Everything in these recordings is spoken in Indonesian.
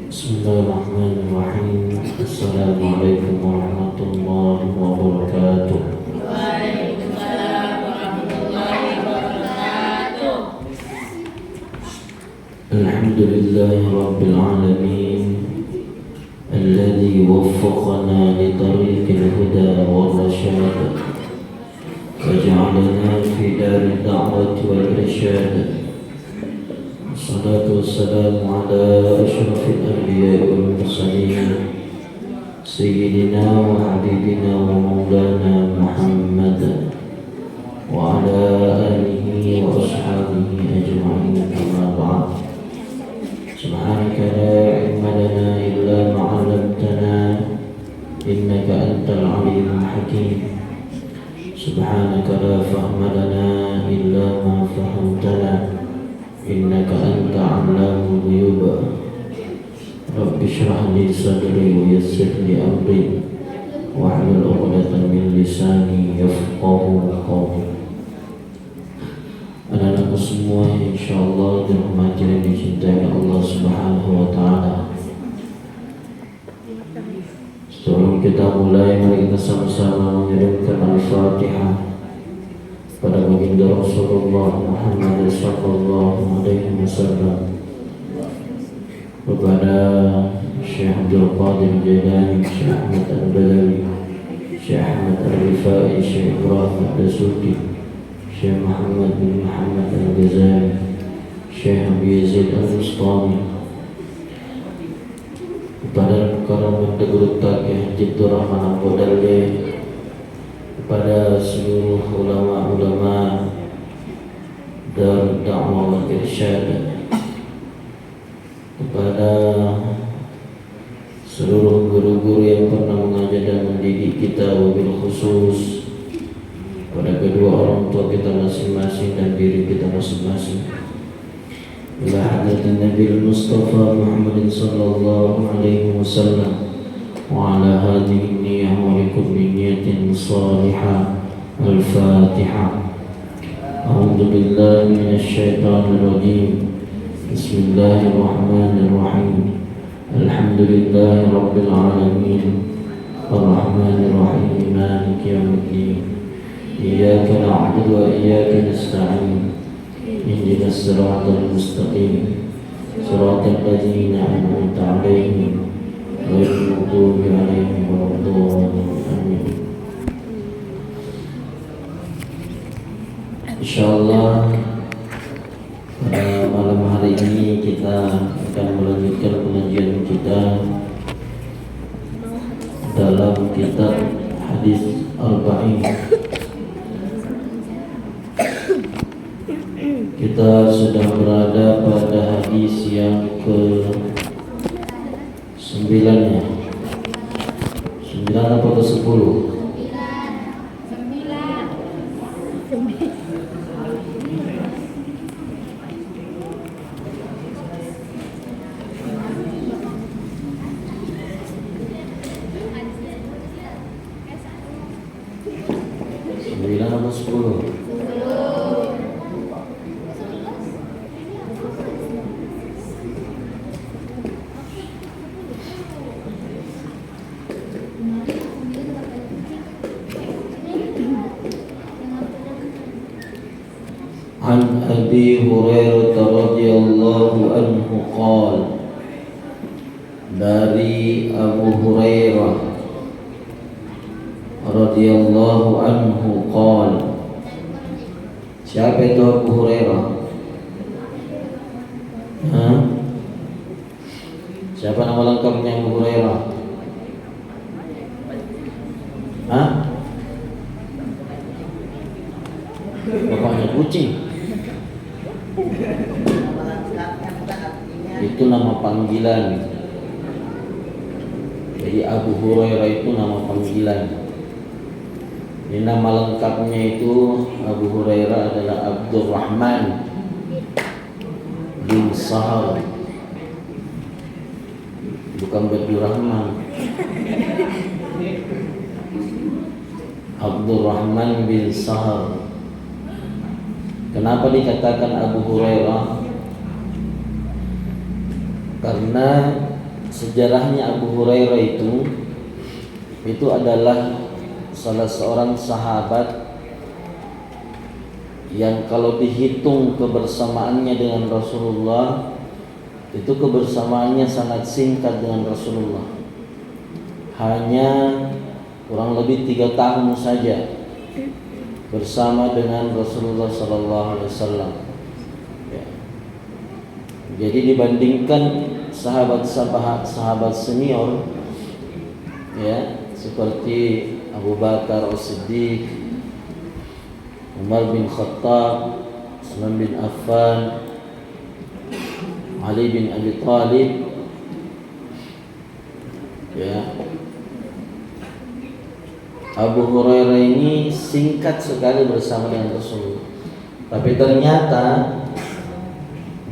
Bismillahirrahmanirrahim. Assalamualaikum warahmatullahi wabarakatuh. Waalaikumsalam warahmatullahi wabarakatuh. Alhamdulillahi rabbil alamin alladzi waffaqana li tariqil huda wal rasyad wa ja'alana fi darid da'wati wal irsyad. Wassalatu wassalamu ala asyrafil anbiya'i wal mursalin sayyidina wa habibina wa maulana Muhammad wa ala alihi wa ashabihi ajma'in, amma ba'd. Subhanaka la ilma lana illa ma 'allamtana innaka antal alimul hakim. Subhanaka la fahma lana illa ma fahamtana innaka anta 'allamul ghuyub. Rabbi shrah li sadri wa yassir li amri wahlul 'uqdatam min lisani yafqahu qawli. Anak-anakku semua yang insyaallah dirahmati dan dicintai Allah Subhanahu wa taala. Sebelum kita mulai, mari kita sama-sama mengirimkan Al-Fatihah pada baginda Rasulullah Muhammad sallallahu alaihi wasallam, kepada Syekh Abdul Qadir Jailani, Syekh Ahmad Al-Badawi, Syekh Ahmad Al-Rifai, Syekh Ibrahim Al-Dasuki, Syekh Muhammad bin Muhammad Al-Ghazali, Syekh Abi Yazid Al-Bustami, kepada Karamat Tegurut Takih Jibdur Rahman Al-Qadalli, kepada seluruh ulama-ulama Darud Da'wah wal Irsyad, kepada seluruh guru-guru yang pernah mengajar dan mendidik kita, wabil khusus pada kedua orang tua kita masing-masing dan diri kita masing-masing. Ila hadratin Nabi Mustafa Muhammad sallallahu alaihi wasallam wa ala hadhihi niyyah wa likulli niyyatin salihah. Al-Fatihah. A'udzu billahi minasy syaithanir rajim. Bismillahirrahmanirrahim. Alhamdulillahi rabbil alamin. Ar-Rahmanir Rahim. Maliki yaumiddin. Iyyaka na'budu wa iyyaka nasta'in. Ihdinas siratal mustaqim. Siratal ladzina an'amta 'alaihim ghairil maghdubi 'alaihim waladdallin. Amin. Insyaallah pada malam hari ini kita akan melanjutkan pengajian kita dalam kitab Hadis Arba'in. Kita sudah berada pada hadis yang ke-9 ya. 9 apa ke-10? 9 atau 10? An Abi Hurairah radhiyallahu anhu qala, dari Abu Hurairah radhiyallahu anhu qala. Siapa itu Abu Hurairah? Siapa nama lengkapnya Abu Hurairah? Bapaknya kucing. Itu nama panggilan. Jadi Abu Hurairah itu nama panggilan. Ini nama lengkapnya itu Abu Hurairah adalah Abdurrahman bin Sahar, bukan Abdurrahman. Abdurrahman bin Sahar. Kenapa dikatakan Abu Hurairah? Karena sejarahnya Abu Hurairah itu adalah salah seorang sahabat yang kalau dihitung kebersamaannya dengan Rasulullah, itu kebersamaannya sangat singkat dengan Rasulullah. Hanya kurang lebih 3 tahun saja bersama dengan Rasulullah Sallallahu Alaihi Wasallam. Ya. Jadi dibandingkan sahabat senior, ya, seperti Abu Bakar As-Siddiq, Umar bin Khattab, Utsman bin Affan, Ali bin Abi Thalib, ya, Abu Hurairah ini singkat sekali bersama dengan Rasulullah. Tapi ternyata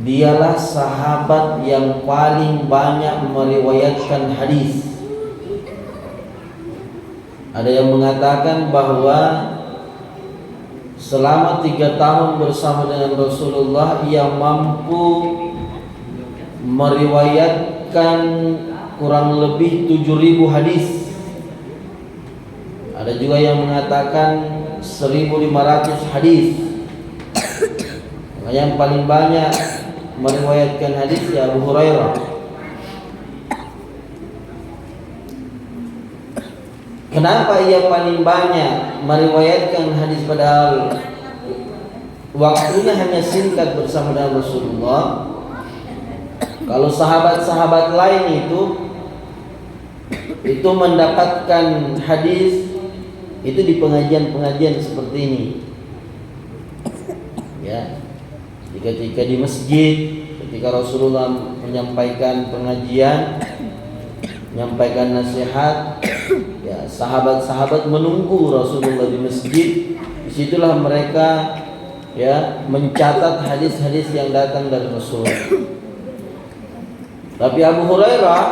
dialah sahabat yang paling banyak meriwayatkan hadis. Ada yang mengatakan bahwa selama 3 tahun bersama dengan Rasulullah, ia mampu meriwayatkan kurang lebih 7.000 hadis. Ada juga yang mengatakan 1.500 hadis. Yang paling banyak meriwayatkan hadis ya Abu Hurairah. Kenapa ia paling banyak meriwayatkan hadis padahal waktunya hanya singkat bersama dengan Rasulullah? Kalau sahabat-sahabat lain itu mendapatkan hadis itu di pengajian-pengajian seperti ini. Ya. Ketika di masjid, ketika Rasulullah menyampaikan pengajian, menyampaikan nasihat, ya, sahabat-sahabat menunggu Rasulullah di masjid. Disitulah mereka, ya, mencatat hadis-hadis yang datang dari Rasulullah. Tapi Abu Hurairah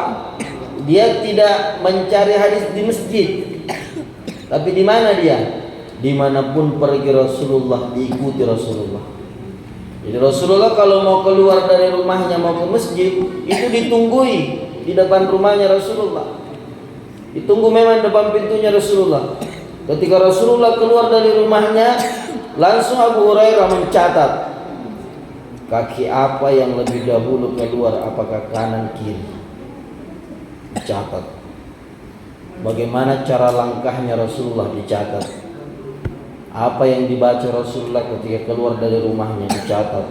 dia tidak mencari hadis di masjid. Tapi di mana dia? Dimanapun pergi Rasulullah, diikuti Rasulullah. Jadi Rasulullah kalau mau keluar dari rumahnya mau ke masjid, itu ditunggui di depan rumahnya Rasulullah. Ditunggu memang depan pintunya Rasulullah. Ketika Rasulullah keluar dari rumahnya, langsung Abu Hurairah mencatat kaki apa yang lebih dahulu keluar, apakah kanan kiri. Dicatat. Bagaimana cara langkahnya Rasulullah dicatat. Apa yang dibaca Rasulullah ketika keluar dari rumahnya dicatat.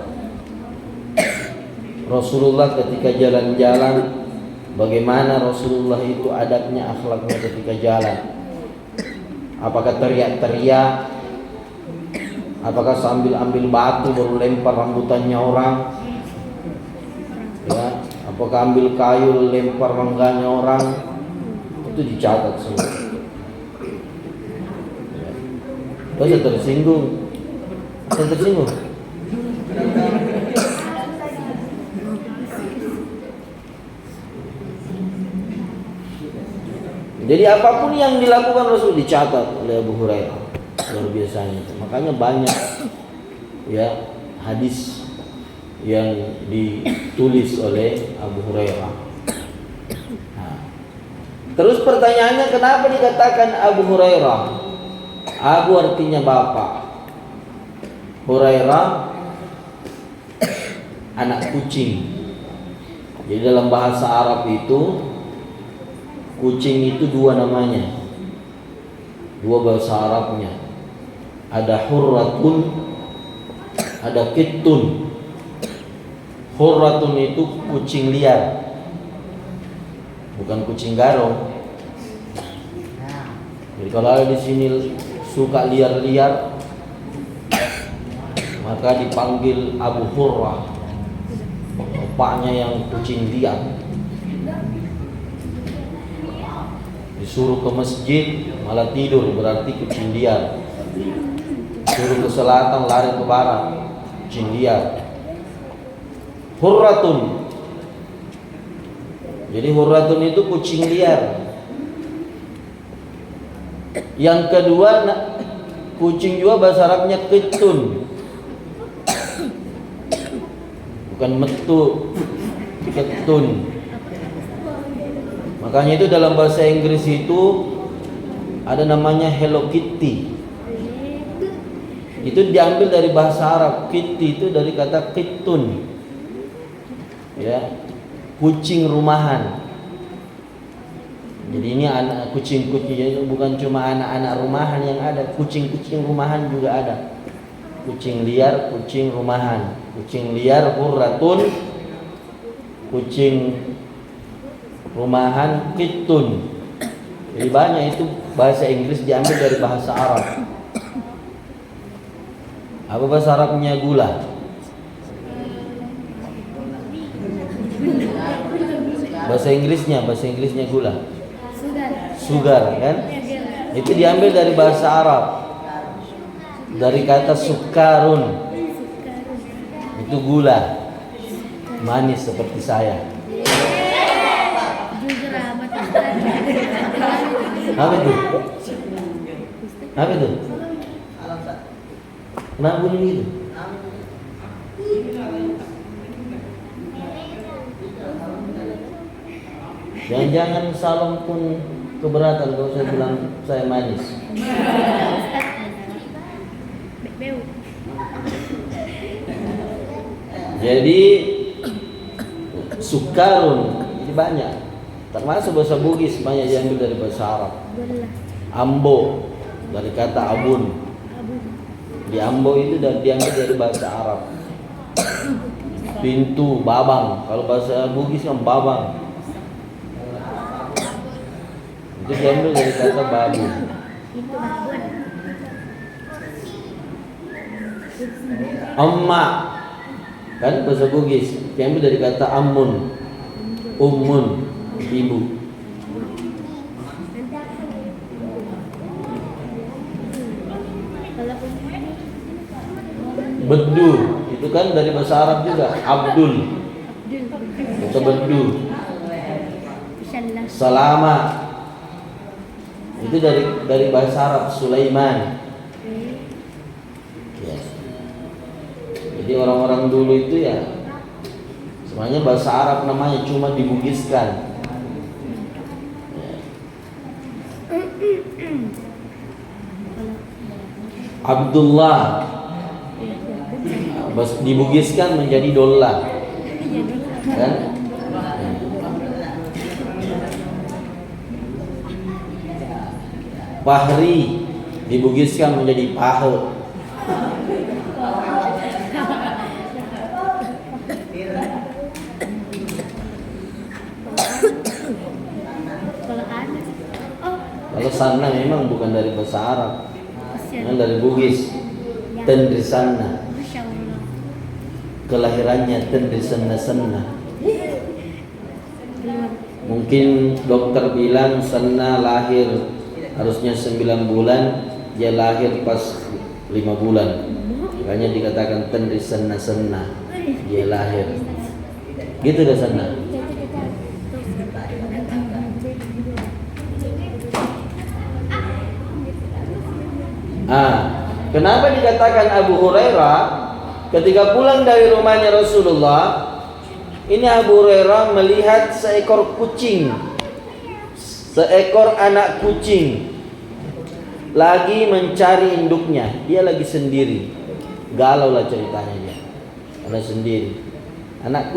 Rasulullah ketika jalan-jalan, bagaimana Rasulullah itu adabnya, akhlaknya ketika jalan. Apakah teriak-teriak? Apakah sambil ambil batu baru lempar rambutannya orang? Ya, apakah ambil kayu lempar mangganya orang? Itu dicatat semua. Saya tersinggung. Saya tersinggung. Jadi apapun yang dilakukan Rasul dicatat oleh Abu Hurairah. Luar biasanya. Makanya banyak, ya, hadis yang ditulis oleh Abu Hurairah. Nah, terus pertanyaannya, kenapa dikatakan Abu Hurairah? Abu artinya bapak, Hurairah anak kucing. Jadi dalam bahasa Arab itu kucing itu 2 namanya, 2 bahasa Arabnya. Ada hurratun, ada kittun. Hurratun itu kucing liar, bukan kucing garong. Jadi kalau ada di sini suka liar-liar, maka dipanggil Abu Hurrah, bapaknya yang kucing liar. Disuruh ke masjid malah tidur, berarti kucing liar. Suruh ke selatan lari ke barat, kucing liar. Hurratun. Jadi hurratun itu kucing liar. Yang kedua, kucing juga bahasa Arabnya ketun, bukan metu, ketun. Makanya itu dalam bahasa Inggris itu ada namanya Hello Kitty. Itu diambil dari bahasa Arab. Kitty itu dari kata kitun, ya, kucing rumahan. Jadi ini anak kucing-kucing, itu bukan cuma anak-anak rumahan yang ada, kucing-kucing rumahan juga ada. Kucing liar, kucing rumahan. Kucing liar hurratun, kucing rumahan kitun. Jadi banyak itu bahasa Inggris diambil dari bahasa Arab. Apa bahasa Arabnya gula? Bahasa Inggrisnya gula. Sugar kan? Itu diambil dari bahasa Arab. Dari kata sukarun. Itu gula. Manis seperti saya. Apa itu? Apa itu? Kenapa bunyi gitu? Jangan-jangan Salom pun keberatan kalau saya bilang saya manis. Jadi sukarun ini banyak. Termasuk bahasa Bugis banyak diambil dari bahasa Arab. Ambo dari kata abun. Di Ambo itu diambil dari bahasa Arab. Pintu, babang. Kalau bahasa Bugis kan babang. Itu diambil dari kata babu. Amma kan bahasa Bugis diambil dari kata amun. Ummun, ibu. Bedu itu kan dari bahasa Arab juga, Abdul. Itu bedu. Salama itu dari bahasa Arab, Sulaiman. Ya. Jadi orang-orang dulu itu ya semuanya bahasa Arab namanya, cuma dibugiskan. Ya. Abdullah dibugiskan menjadi Dollah, kan? Fahri dibugiskan menjadi Pahe. Kalau Sana memang bukan dari bahasa Arab, memang dari Bugis. Tendrisana, kelahirannya Tendrisana. Mungkin dokter bilang Sana lahir harusnya 9 bulan, dia lahir pas 5 bulan. Makanya dikatakan Tendrisana, dia lahir. Gitu dah Sana. Kenapa dikatakan Abu Hurairah ketika pulang dari rumahnya Rasulullah? Ini Abu Hurairah melihat seekor anak kucing lagi mencari induknya. Dia lagi sendiri, galau lah ceritanya dia. Ada sendiri, anak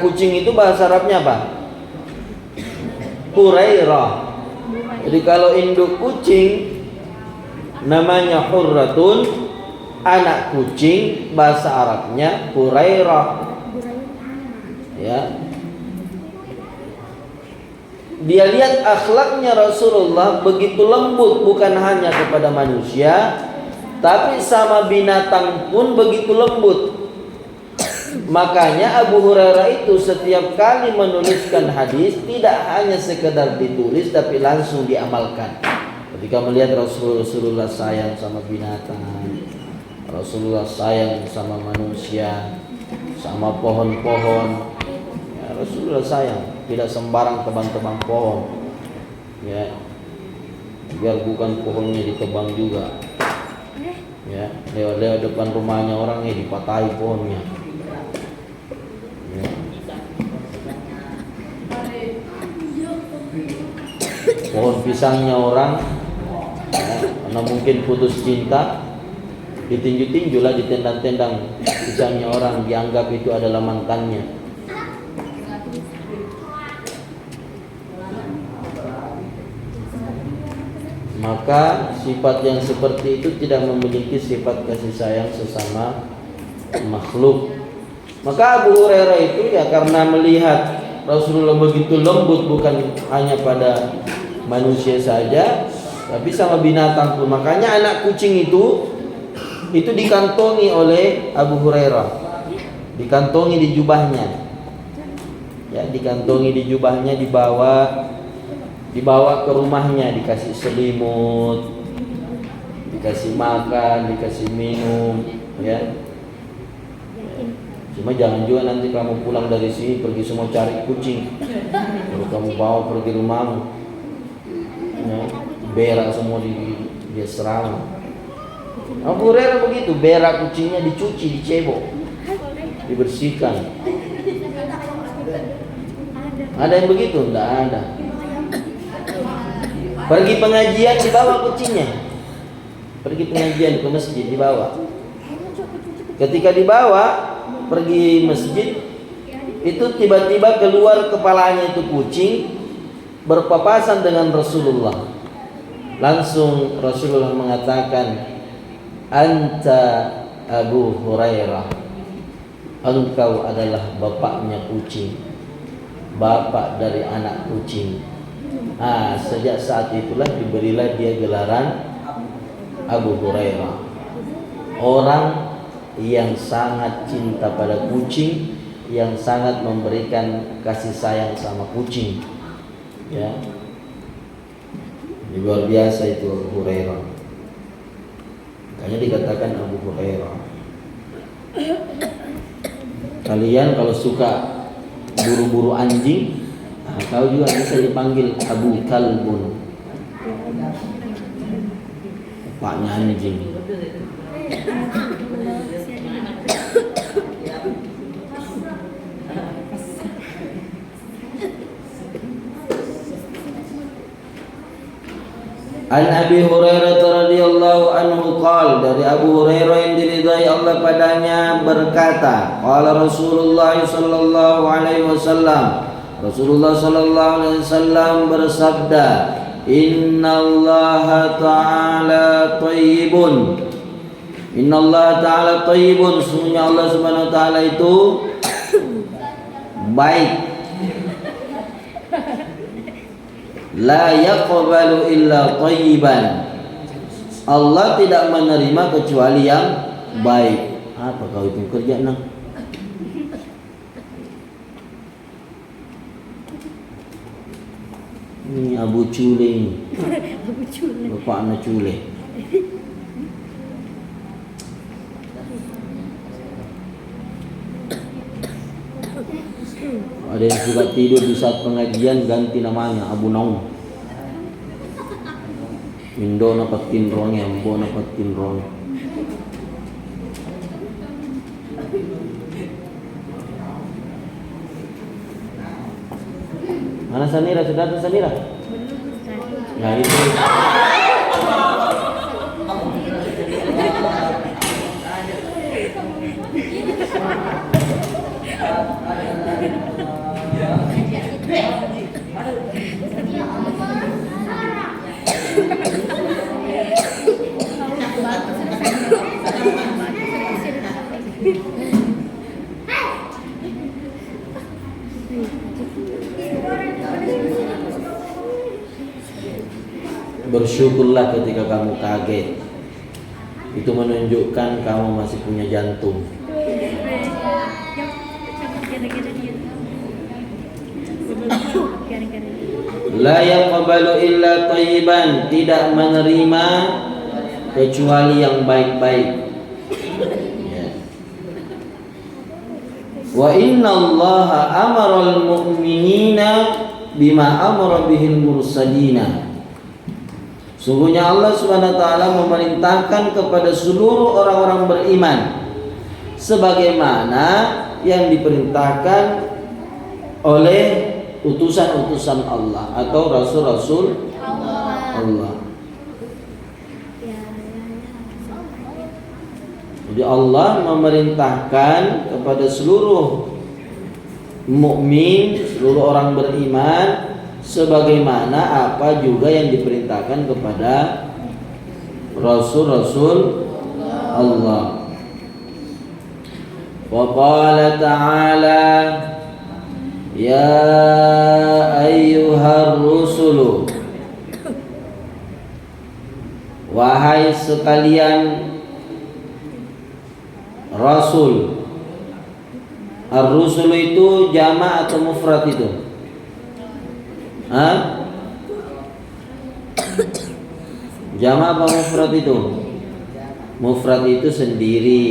kucing itu bahasa Arabnya apa? Hurairah. Jadi kalau induk kucing namanya hurratun, anak kucing bahasa Arabnya Hurairah. Ya. Dia lihat akhlaknya Rasulullah begitu lembut, bukan hanya kepada manusia, tapi sama binatang pun begitu lembut. Makanya Abu Hurairah itu setiap kali menuliskan hadis tidak hanya sekedar ditulis, tapi langsung diamalkan. Ketika melihat Rasulullah sayang sama binatang, Rasulullah sayang sama manusia, sama pohon-pohon, ya, Rasulullah sayang, tidak sembarang tebang-tebang pohon, ya, biar bukan pohonnya ditebang juga, ya, lewat depan rumahnya orang dipatahi pohonnya, ya. pohon pisangnya orang, ya, karena mungkin putus cinta, ditinju-tinjulah, ditendang-tendang pisangnya orang, dianggap itu adalah mantannya. Maka sifat yang seperti itu tidak memiliki sifat kasih sayang sesama makhluk. Maka Abu Hurairah itu ya karena melihat Rasulullah begitu lembut, bukan hanya pada manusia saja, tapi sama binatang pun. Makanya anak kucing itu dikantongi oleh Abu Hurairah, dikantongi di jubahnya, ya, dikantongi di jubahnya, dibawa ke rumahnya, dikasih selimut, dikasih makan, dikasih minum, ya. Cuma jangan juga nanti kamu pulang dari sini pergi semua cari kucing, kalau kamu bawa pergi rumahmu, ya, berak semua dia serang. Abu Hurairah begitu, berak kucingnya dicuci, dicebok, dibersihkan. Ada yang begitu? Tidak ada. Pergi pengajian dibawa kucingnya, pergi pengajian ke masjid dibawa. Ketika dibawa pergi masjid, itu tiba-tiba keluar kepalanya itu kucing berpapasan dengan Rasulullah. Langsung Rasulullah mengatakan, "Anta Abu Hurairah, engkau adalah bapaknya kucing, bapak dari anak kucing." Sejak saat itulah diberilah dia gelaran Abu Hurairah, orang yang sangat cinta pada kucing, yang sangat memberikan kasih sayang sama kucing, ya. Luar biasa itu Abu Hurairah. Makanya dikatakan Abu Hurairah. Kalian kalau suka buru-buru anjing, kau juga bisa dipanggil Abu Kalbun, bapaknya anjing. An Abi Hurairah radhiyallahu anhu qala, dari Abu Hurairah yang diridhai Allah padanya berkata, qala Rasulullah sallallahu alaihi wasallam, Rasulullah sallallahu alaihi wasallam bersabda, innallaha ta'ala thayyibun, innallaha ta'ala thayyibun, sesungguhnya Allah Subhanahu wa taala itu baik. La yaqbalu illa thayyiban, Allah tidak menerima kecuali yang baik. Apa kau itu kerja nang? Ini Abu Cule ini, bapak anak Cule. Ada yang suka tidur di saat pengajian, ganti namanya Abu Naum. Indo na patin rong, Ambo na patin rong. Mana Sanira? Sudah ada Sanira? Ya itu. Bersyukurlah ketika kamu kaget. Itu menunjukkan kamu masih punya jantung. La yaqbalu illa thayyiban, tidak menerima kecuali yang baik-baik. Ya. Wa inna Allaha amara al-mu'minina bima amara bihil mursalina. Sungguhnya Allah Subhanahu wa taala memerintahkan kepada seluruh orang-orang beriman sebagaimana yang diperintahkan oleh utusan-utusan Allah atau rasul-rasul Allah. Jadi Allah memerintahkan kepada seluruh mukmin, seluruh orang beriman, sebagaimana apa juga yang diperintahkan kepada Rasul-Rasul Allah. Wa qala ta'ala ya ayyuhar rusulu, wahai sekalian Rasul. Ar-rusul itu jama' atau mufrad itu? Hah? Jama' apa mufrad itu? Mufrad itu sendiri.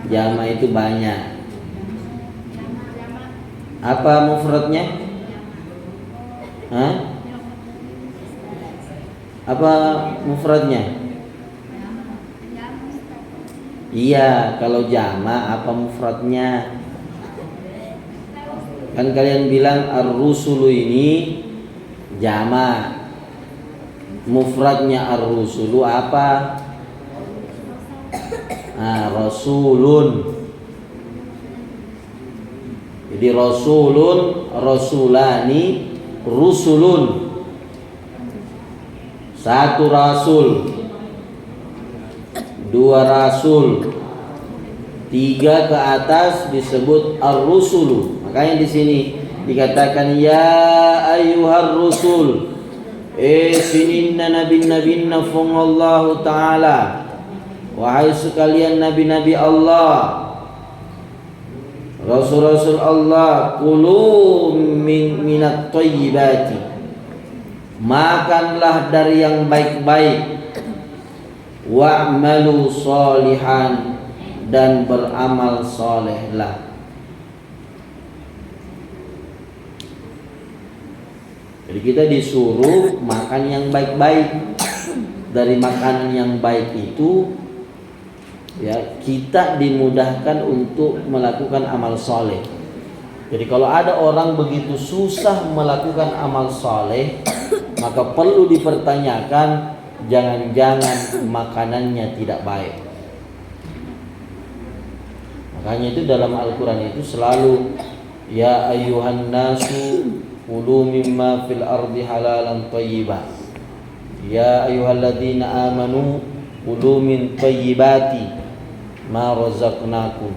Jama' itu banyak. Apa mufradnya? Hah? Apa mufradnya? Iya, kalau jama' apa mufradnya? Kan kalian bilang ar-rusulu ini jama'. Mufradnya ar-rusulu apa? Rasulun. Jadi rasulun, rasulani, rusulun. Satu rasul, dua rasul, tiga ke atas disebut ar-rusulu. Makanya di sini dikatakan ya ayyuhar rusul, sininna nabi-nabinna fungallahu ta'ala, wahai sekalian nabi-nabi Allah, rasul-rasul Allah, kulu minat thayyibati, makanlah dari yang baik-baik, wa'malu sholihan, dan beramal solehlah. Jadi kita disuruh makan yang baik-baik. Dari makanan yang baik itu, ya, kita dimudahkan untuk melakukan amal soleh. Jadi kalau ada orang begitu susah melakukan amal soleh, maka perlu dipertanyakan, jangan-jangan makanannya tidak baik. Makanya itu dalam Al-Quran itu selalu ya ayyuhan nasu kulu mimma fil ardi halalan thayyiban, ya ayyuhalladzina amanu kulu min thayyibati ma razaqnakum.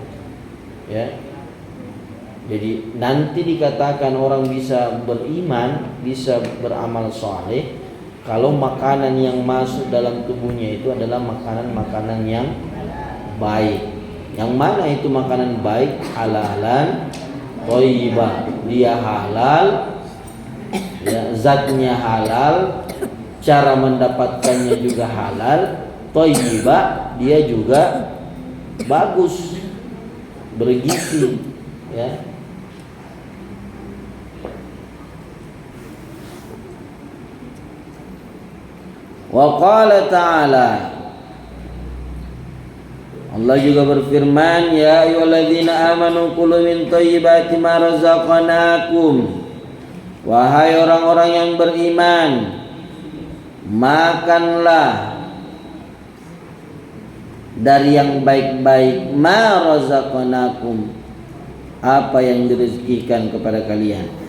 Ya. Jadi nanti dikatakan orang bisa beriman, bisa beramal saleh kalau makanan yang masuk dalam tubuhnya itu adalah makanan-makanan yang baik. Yang mana itu makanan baik? Halalan thayyibah. Dia halal, ya, zatnya halal, cara mendapatkannya juga halal. Thayyibah, dia juga bagus, bergizi, ya. Wa qala ta'ala, Allah juga berfirman, ya ayyuhalladzina amanu kulu min thayyibati ma razaqnakum, wahai orang-orang yang beriman, makanlah dari yang baik-baik, ma razaqnakum, apa yang direzekikan kepada kalian.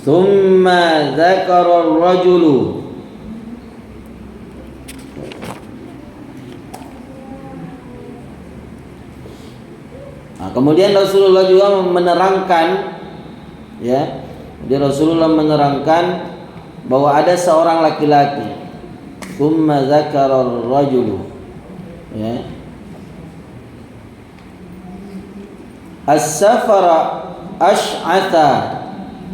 Thumma dzakara ar-rajulu, kemudian Rasulullah juga menerangkan, ya, jadi Rasulullah menerangkan bahwa ada seorang laki-laki. Thumma dzakara ar-rajulu, ya, as-safara ash'atha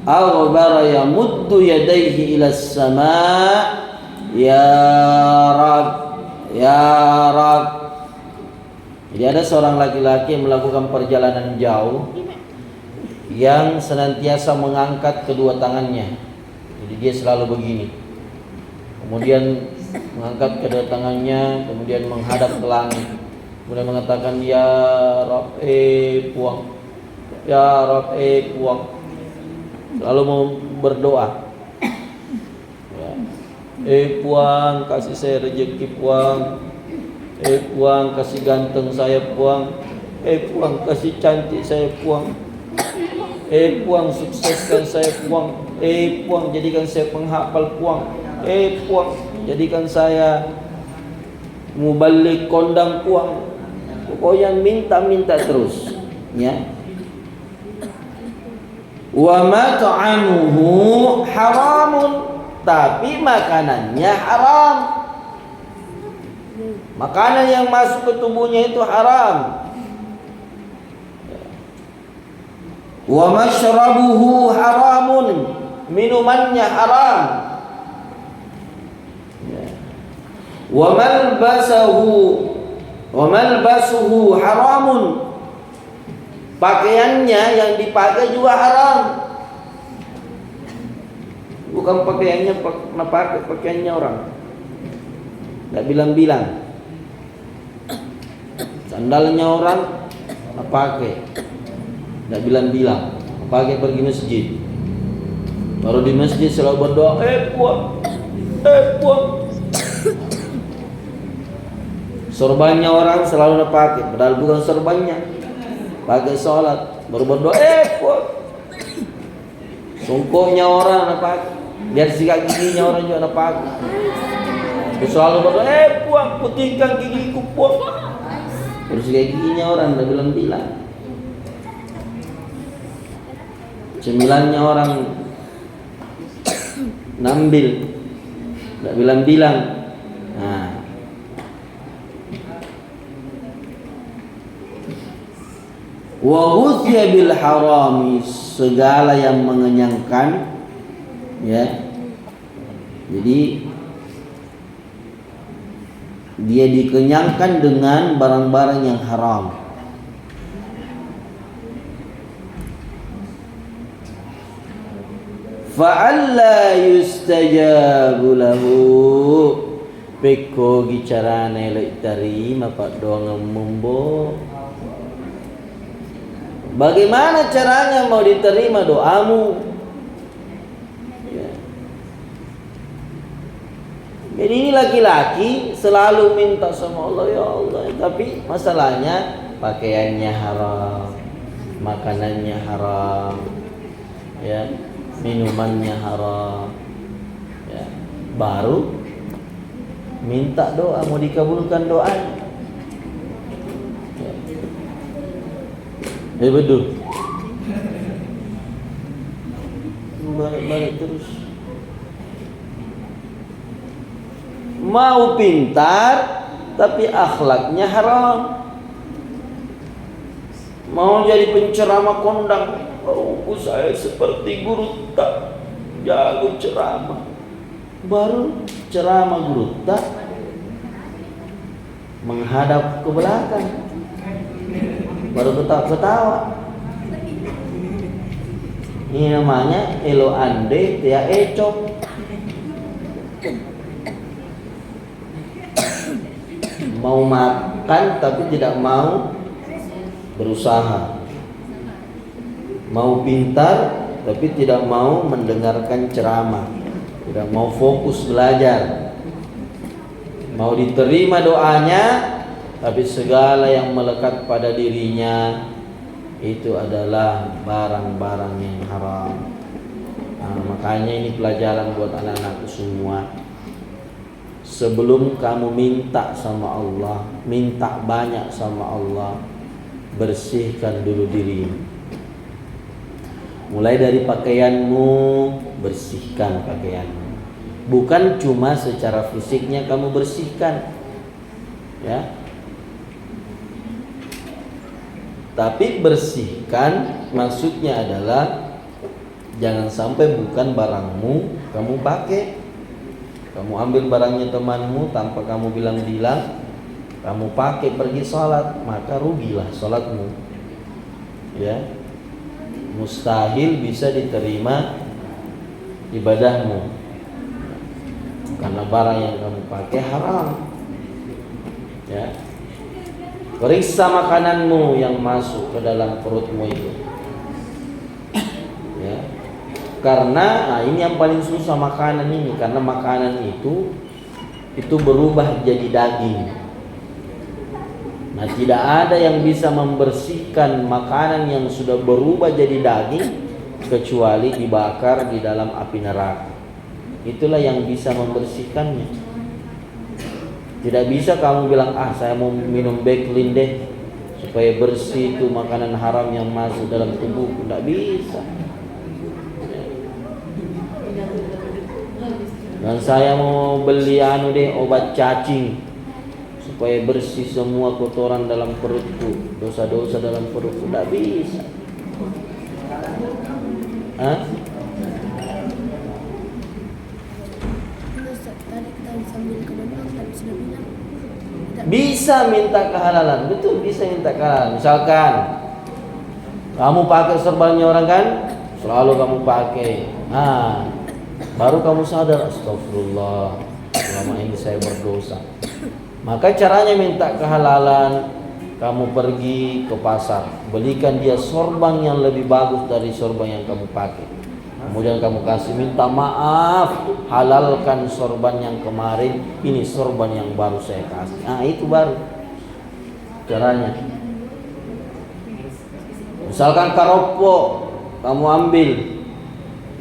aghbara yamuddu yadayhi ila as-samaa, ya rab, ya rab. Jadi ada seorang laki-laki yang melakukan perjalanan jauh, yang senantiasa mengangkat kedua tangannya. Jadi dia selalu begini, kemudian mengangkat kedua tangannya, kemudian menghadap ke langit. Kemudian mengatakan ya Rab puang, ya Rab puang. Selalu mau berdoa. Ya. Puang, kasih saya rezeki puang. Puang, kasih ganteng saya puang. Puang, kasih cantik saya puang. Puang, sukseskan saya puang. Puang, jadikan saya penghafal puang. Puang, jadikan saya mubalik kondang puang. Pokoknya minta terus, ya. Wa mat'amuhu haramun, tapi makanannya haram. Makanan yang masuk ke tubuhnya itu haram. Wa mashrabuhu haramun, minumannya haram. Wa malbasuhu haramun, pakaiannya yang dipakai juga haram. Bukan pakaiannya, pakai pakaiannya orang, tidak bilang-bilang. Sandalnya orang pakai, tidak bilang-bilang, pakai pergi masjid. Baru di masjid selalu berdoa, puang. Sorbannya orang selalu pakai, padahal bukan sorbannya. Pakai sholat, baru berdoa, puang. Sungkoknya orang pakai, biar sikat giginya orang juga pakai. Selalu berdoa, puang, putihkan gigiku puang. Terus sikat giginya orang, tidak bilang-bilang. Cemilannya orang nambil, tidak bilang-bilang. Nah, wa ghudhiya bil harami, segala yang mengenyangkan, ya. Jadi dia dikenyangkan dengan barang-barang yang haram. Fa'alla yustajabu lahu, peko gicarane lek tarima pak doang mumbo. Bagaimana caranya mau diterima doamu? Ya. Jadi ini laki-laki selalu minta sama Allah, ya Allah, tapi masalahnya pakaiannya haram, makanannya haram, ya, minumannya haram, ya. Baru minta doa, mau dikabulkan doanya. Betul. Balik terus. Mau pintar tapi akhlaknya haram. Mau jadi penceramah kondang, saya seperti guru tak jago ceramah. Baru ceramah guru tak menghadap ke belakang, baru ketawa. Ini namanya elo ande tia ecok. Mau makan tapi tidak mau berusaha. Mau pintar tapi tidak mau mendengarkan ceramah, tidak mau fokus belajar. Mau diterima doanya, tapi segala yang melekat pada dirinya itu adalah barang-barang yang haram. Nah, makanya ini pelajaran buat anak-anakku semua. Sebelum kamu minta sama Allah, minta banyak sama Allah, bersihkan dulu dirimu. Mulai dari pakaianmu, bersihkan pakaianmu. Bukan cuma secara fisiknya kamu bersihkan, ya. Tapi bersihkan maksudnya adalah jangan sampai bukan barangmu kamu pakai. Kamu ambil barangnya temanmu tanpa kamu bilang-bilang, kamu pakai pergi sholat, maka rugilah sholatmu, ya. Mustahil bisa diterima ibadahmu karena barang yang kamu pakai haram, ya. Periksa makananmu yang masuk ke dalam perutmu itu. Ya. Karena ini yang paling susah makanan ini, karena makanan itu berubah jadi daging. Nah, tidak ada yang bisa membersihkan makanan yang sudah berubah jadi daging kecuali dibakar di dalam api neraka. Itulah yang bisa membersihkannya. Tidak bisa kamu bilang, saya mau minum Beklin deh supaya bersih itu makanan haram yang masuk dalam tubuhku. Tidak bisa. Dan saya mau beli obat cacing supaya bersih semua kotoran dalam perutku, dosa-dosa dalam perutku. Tidak bisa. Bisa minta kehalalan, betul, bisa minta kehalalan. Misalkan kamu pakai sorbannya orang kan, selalu kamu pakai. Baru kamu sadar, astagfirullah, selama ini saya berdosa. Maka caranya minta kehalalan, kamu pergi ke pasar, belikan dia sorban yang lebih bagus dari sorban yang kamu pakai. Kemudian kamu kasih, minta maaf, halalkan sorban yang kemarin, ini sorban yang baru saya kasih. Itu baru caranya. Misalkan karopo kamu ambil,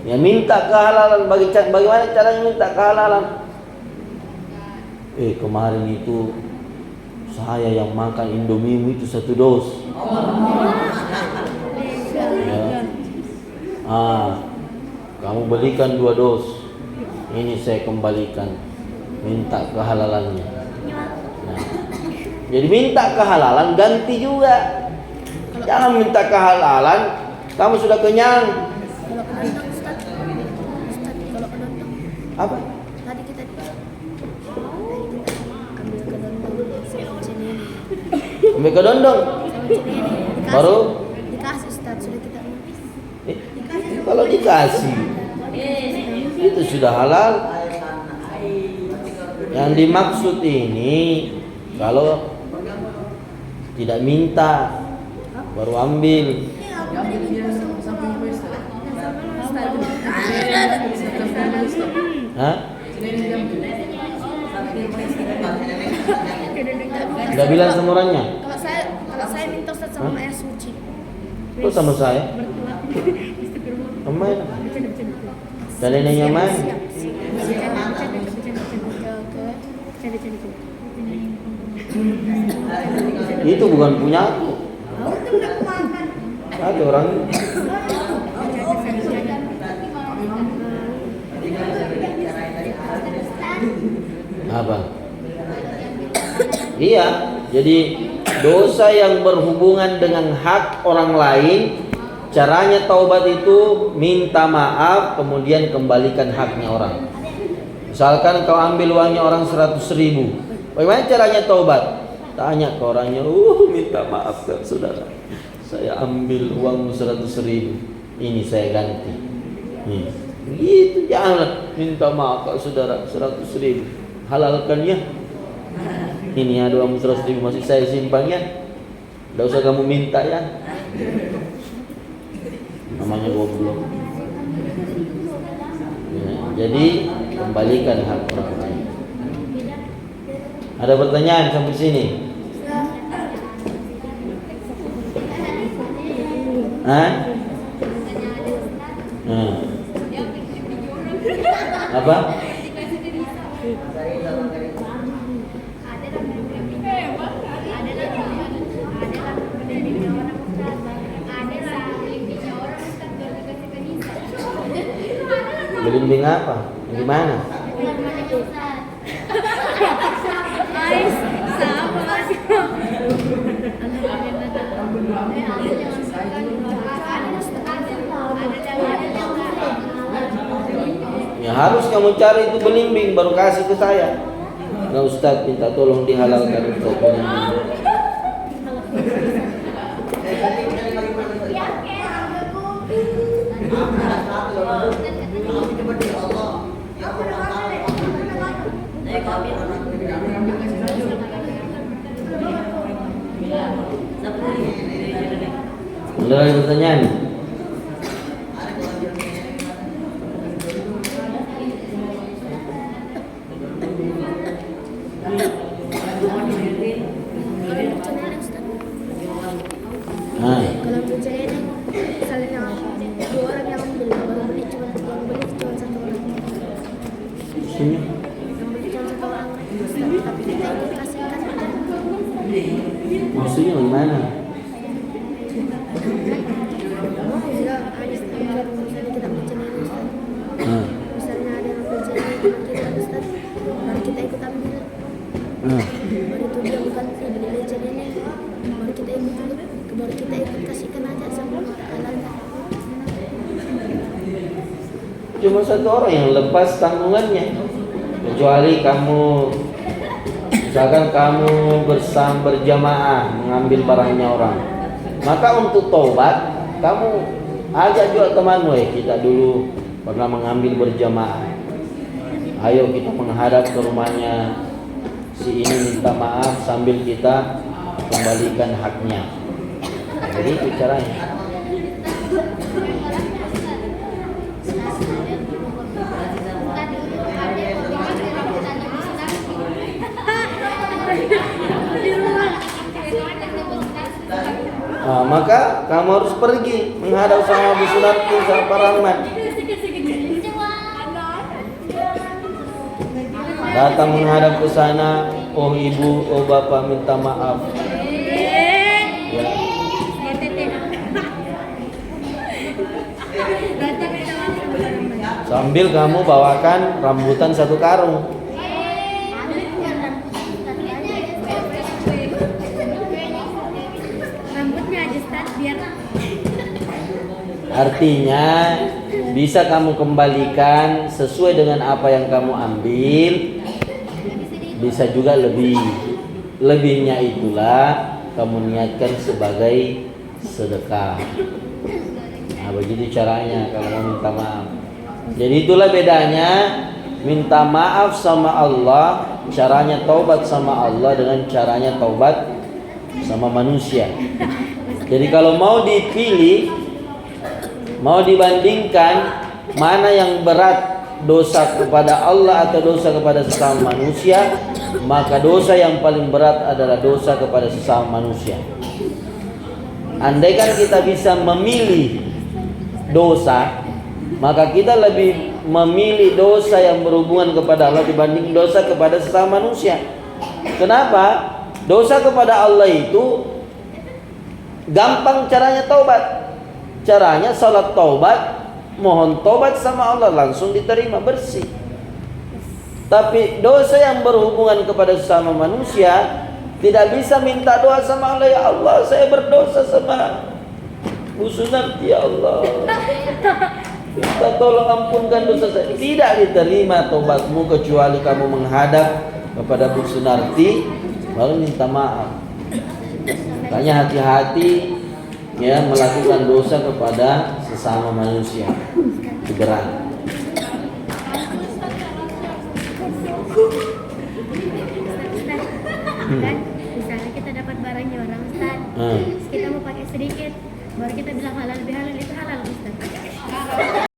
ya minta kehalalan. Bagaimana caranya minta kehalalan? Kemarin itu saya yang makan Indomie itu 1 dos. Kamu belikan 2 dos. Ini saya kembalikan. Minta kehalalannya. Jadi minta kehalalan, ganti juga. Jangan minta kehalalan, kamu sudah kenyang. Apa? Tadi kita ambil ke dondong. Baru dikasih Ustaz, sudah kita kalau dikasih itu sudah halal. Yang dimaksud ini kalau tidak minta baru ambil. Udah bilang sama orangnya? Kalau saya minta Ustaz sama air suci. Kok sama saya? Kemana? Dan neneknya mana? Itu bukan punya aku. Ada orang. Apa? Iya, jadi dosa yang berhubungan dengan hak orang lain, caranya taubat itu minta maaf kemudian kembalikan haknya orang. Misalkan kau ambil uangnya orang 100.000, bagaimana caranya taubat? Tanya ke orangnya, minta maaf kan saudara, saya ambil uang 100.000, ini saya ganti. Gitu, jangan minta maaf kak saudara 100.000, halalkan ya. Ini ada uang 100.000 masih saya simpan ya, tidak usah kamu minta ya. Namanya goblok. Jadi kembalikan hak orang lain. Ada pertanyaan sampai sini? Apa? Belimbing apa? Di mana? Ya harus kamu cari itu belimbing baru kasih ke saya. Nah Ustaz minta tolong dihalalkan untuk belimbing. Ada lagi pertanyaan? Nah, Kalau kerja ini, misalnya dua orang yang ambil, baru beli cuma yang beli cuma satu orang. sini. Yang beli cuma satu orang, Ustaz. Tapi kita ikut kasihkan. Maksudnya gimana? Bila ada standar, misalnya kita kerja ini, Ustaz. Nah, Misalnya ada yang kerja ini, teman kita, Ustaz. Baru kita ikut ambil. nah. Baru itu dia bukan beli kerja ini, baru kita ikut dulu. Baru kita ikut kasihkan aja sama alatnya. Cuma satu orang yang lepas tanggungannya, kecuali kamu, misalkan kamu berjamaah mengambil barangnya orang, maka untuk taubat kamu ajak juga temanmu, kita dulu pernah mengambil berjamaah, ayo kita menghadap ke rumahnya si ini minta maaf sambil kita kembalikan haknya. Jadi itu caranya. Nah, maka kamu harus pergi menghadap sama Abu Sunarti sama Pak Rahmat. Datang menghadap ke sana, oh ibu, oh bapak minta maaf. Ya. Sambil kamu bawakan rambutan satu karung. Rambutnya aja, Ustaz, biar Artinya bisa kamu kembalikan sesuai dengan apa yang kamu ambil. Bisa juga lebih. Lebihnya itulah kamu niatkan sebagai sedekah. Nah, begitu caranya kalau mau minta maaf. Jadi itulah bedanya minta maaf sama Allah, caranya taubat sama Allah dengan caranya taubat sama manusia. Jadi kalau mau dipilih, mau dibandingkan mana yang berat, dosa kepada Allah atau dosa kepada sesama manusia, maka dosa yang paling berat adalah dosa kepada sesama manusia. Andaikan kita bisa memilih dosa, maka kita lebih memilih dosa yang berhubungan kepada Allah dibanding dosa kepada sesama manusia. Kenapa? Dosa kepada Allah itu gampang caranya taubat. Caranya salat taubat, mohon taubat sama Allah, langsung diterima, bersih. Tapi dosa yang berhubungan kepada sesama manusia, tidak bisa minta doa sama Allah, ya Allah saya berdosa sama Bu Sunarti, ya Allah minta tolong ampunkan dosa saya. Tidak diterima taubatmu kecuali kamu menghadap kepada Bu Sunarti baru minta maaf. Makanya hati-hati ya melakukan dosa kepada sesama manusia. Itu berat. Kan misalnya kita dapat barangnya orang, Ustaz. Kita mau pakai sedikit, baru kita bilang halal bihalal, itu halal, Ustaz.